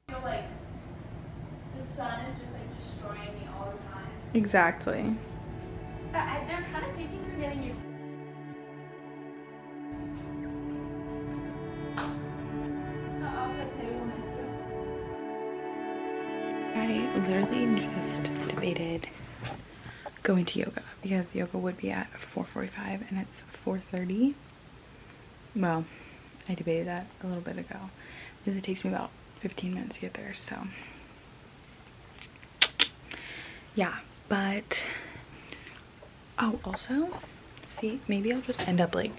feel like the sun is just like destroying me all the time. Exactly. But they're kind of taking some getting used to. I literally just debated going to yoga because yoga would be at 4:45 and it's 4:30. Well, I debated that a little bit ago because it takes me about 15 minutes to get there, so yeah. But oh, also, see, maybe I'll just end up like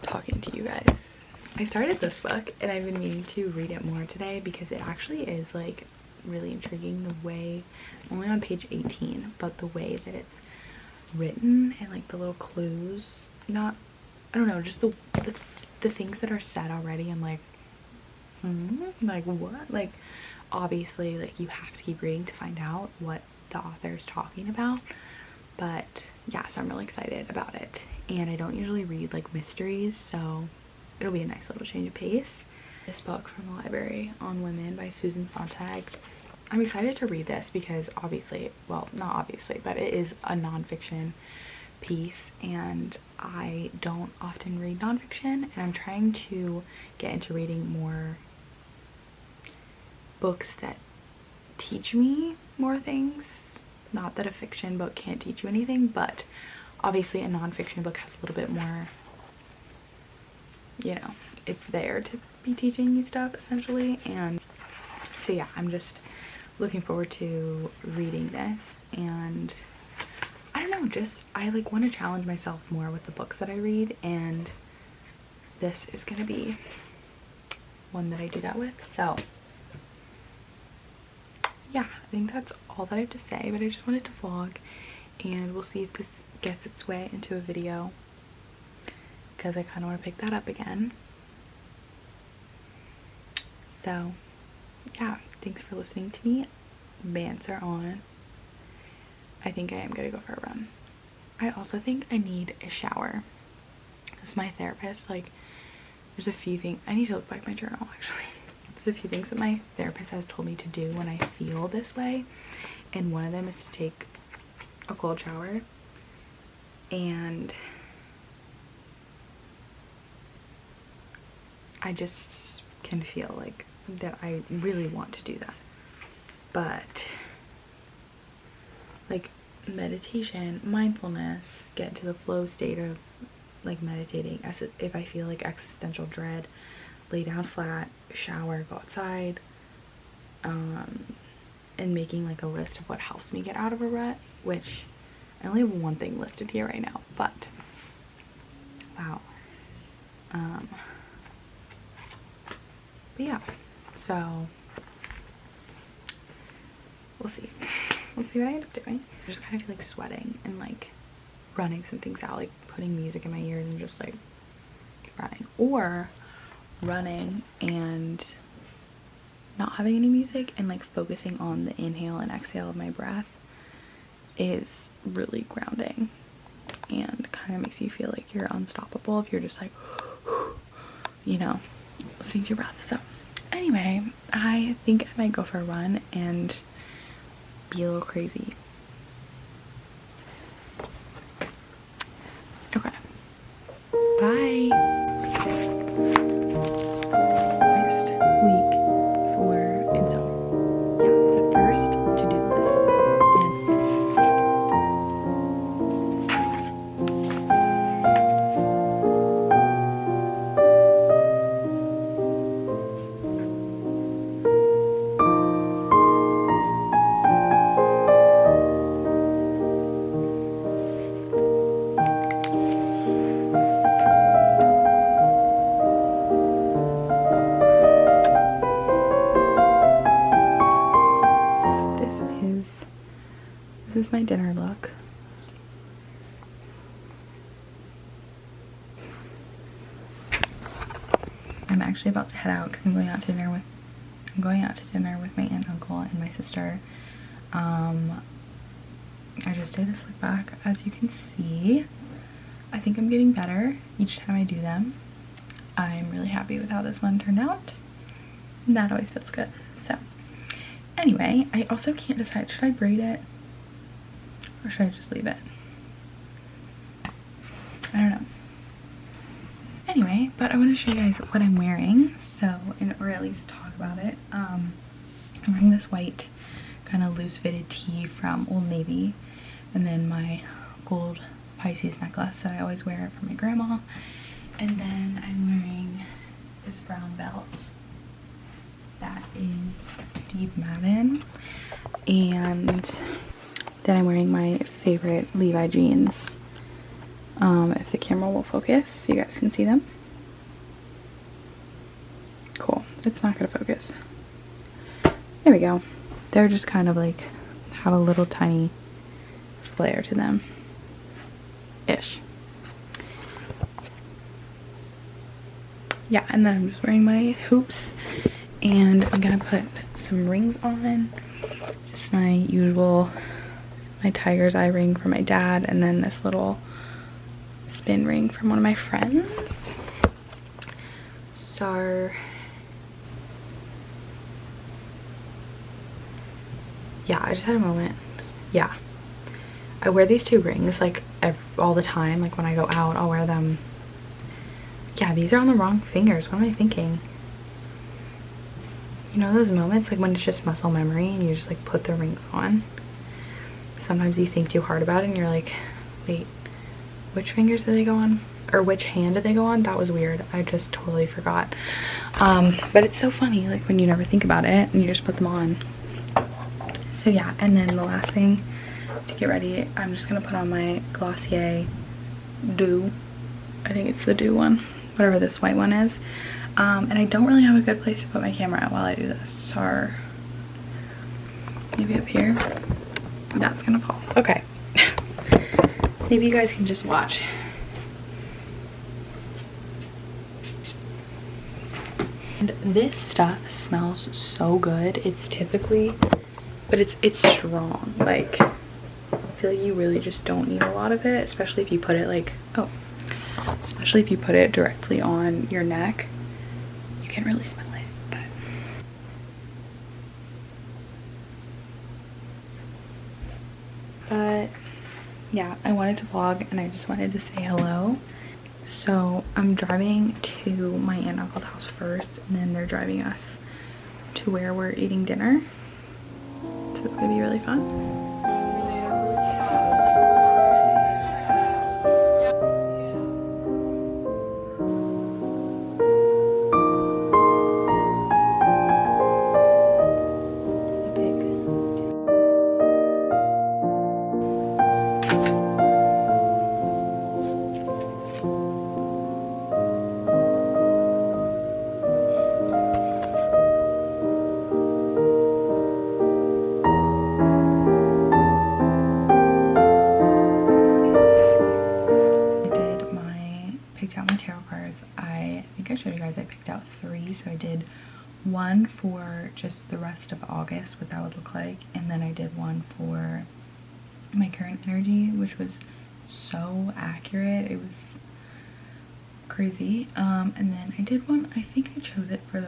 talking to you guys. I started this book and I've been meaning to read it more today because it actually is like really intriguing. The way, only on page 18, but the way that it's written and like the little clues, not, I don't know, just the things that are said already. I'm like, like what? Like obviously like you have to keep reading to find out what the author is talking about. But yeah, so I'm really excited about it. And I don't usually read like mysteries, so it'll be a nice little change of pace. This book from the library, On Women by Susan Sontag. I'm excited to read this because obviously, well, not obviously, but it is a nonfiction piece and I don't often read nonfiction, and I'm trying to get into reading more books that teach me more things. Not that a fiction book can't teach you anything, but obviously a nonfiction book has a little bit more, you know, it's there to be teaching you stuff essentially. And so yeah, I'm just looking forward to reading this, and I don't know, just I like want to challenge myself more with the books that I read, and this is gonna be one that I do that with. So yeah, I think that's all that I have to say, but I just wanted to vlog, and we'll see if this gets its way into a video because I kind of want to pick that up again. So yeah, thanks for listening to me bants on. I think I am gonna go for a run. I also think I need a shower. This is my therapist. Like, there's a few things I need to look back at my journal actually. There's a few things that my therapist has told me to do when I feel this way, and one of them is to take a cold shower. And I just can feel like that I really want to do that, but like meditation, mindfulness, get into the flow state of like meditating, as if I feel like existential dread, lay down flat, shower, go outside, and making like a list of what helps me get out of a rut, which I only have one thing listed here right now, but wow. But yeah, so we'll see. We'll see what I end up doing. I just kind of feel like sweating and like running some things out, like putting music in my ears and just like running, or running and not having any music and like focusing on the inhale and exhale of my breath is really grounding and kind of makes you feel like you're unstoppable if you're just like, you know, listening to your breath. So anyway, I think I might go for a run and be a little crazy. Okay, bye. Next week for insomnia. Yeah, at first to-do list. This is my dinner look. I'm actually about to head out because I'm going out to dinner with my aunt and uncle and my sister. I just did this look back, as you can see. I think I'm getting better each time I do them. I'm really happy with how this one turned out. That always feels good. So anyway, I also can't decide, should I braid it or should I just leave it? I don't know. Anyway, but I want to show you guys what I'm wearing, so, or at least talk about it. I'm wearing this white kind of loose fitted tee from Old Navy, and then my gold Pisces necklace that I always wear for my grandma, and then I'm wearing this brown belt that is Steve Madden, and then I'm wearing my favorite Levi jeans. If the camera will focus so you guys can see them. Cool. It's not gonna focus. There we go. They're just kind of like have a little tiny flare to them ish. Yeah, and then I'm just wearing my hoops, and I'm gonna put some rings on. Just my usual, my tiger's eye ring for my dad, and then this little spin ring from one of my friends. So yeah, I just had a moment. Yeah, I wear these two rings like all the time. Like when I go out, I'll wear them. Yeah, these are on the wrong fingers. What am I thinking? You know those moments like when it's just muscle memory and you just like put the rings on? Sometimes you think too hard about it and you're like, wait, which fingers do they go on? Or which hand did they go on? That was weird. I just totally forgot. But it's so funny, like when you never think about it and you just put them on. So yeah, and then the last thing to get ready, I'm just gonna put on my Glossier Dew. I think it's the Dew one, whatever this white one is. And I don't really have a good place to put my camera at while I do this. So maybe up here. That's gonna fall. Okay. Maybe you guys can just watch. And this stuff smells so good. It's typically, but it's strong. Like, I feel like you really just don't need a lot of it, especially if you put it like, especially if you put it directly on your neck. You can really smell it, but yeah, I wanted to vlog and I just wanted to say hello. So I'm driving to my aunt and uncle's house first, and then they're driving us to where we're eating dinner. So it's gonna be really fun. I picked out 3, so I did one for just the rest of August, what that would look like, and then I did one for my current energy, which was so accurate. It was crazy. And then I did one, I think I chose it for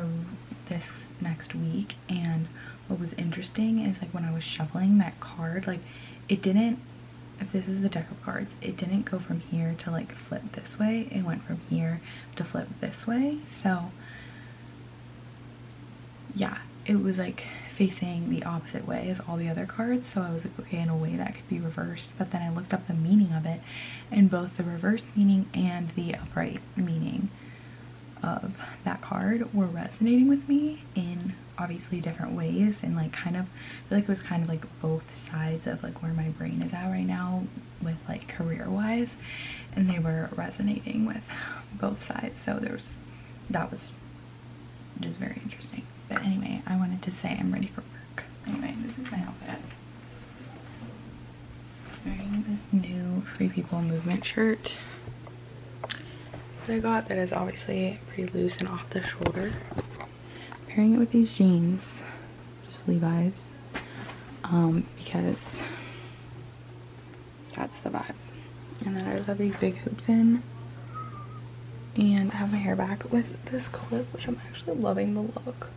this next week, and what was interesting is like when I was shuffling that card, like it didn't, if this is the deck of cards, it didn't go from here to like flip this way. It went from here to flip this way. So yeah, it was like facing the opposite way as all the other cards. So I was like, okay, in a way that could be reversed. But then I looked up the meaning of it, and both the reverse meaning and the upright meaning of that card were resonating with me in obviously different ways, and like kind of I feel like it was kind of like both sides of like where my brain is at right now with like career wise, and they were resonating with both sides. So that was just very interesting. But anyway, I wanted to say I'm ready for work. Anyway, this is my outfit. I'm wearing this new Free People Movement shirt that I got that is obviously pretty loose and off the shoulder. Pairing it with these jeans, just Levi's, because that's the vibe. And then I just have these big hoops in. And I have my hair back with this clip, which I'm actually loving the look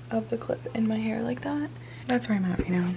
of the clip in my hair like that. That's where I'm at right now.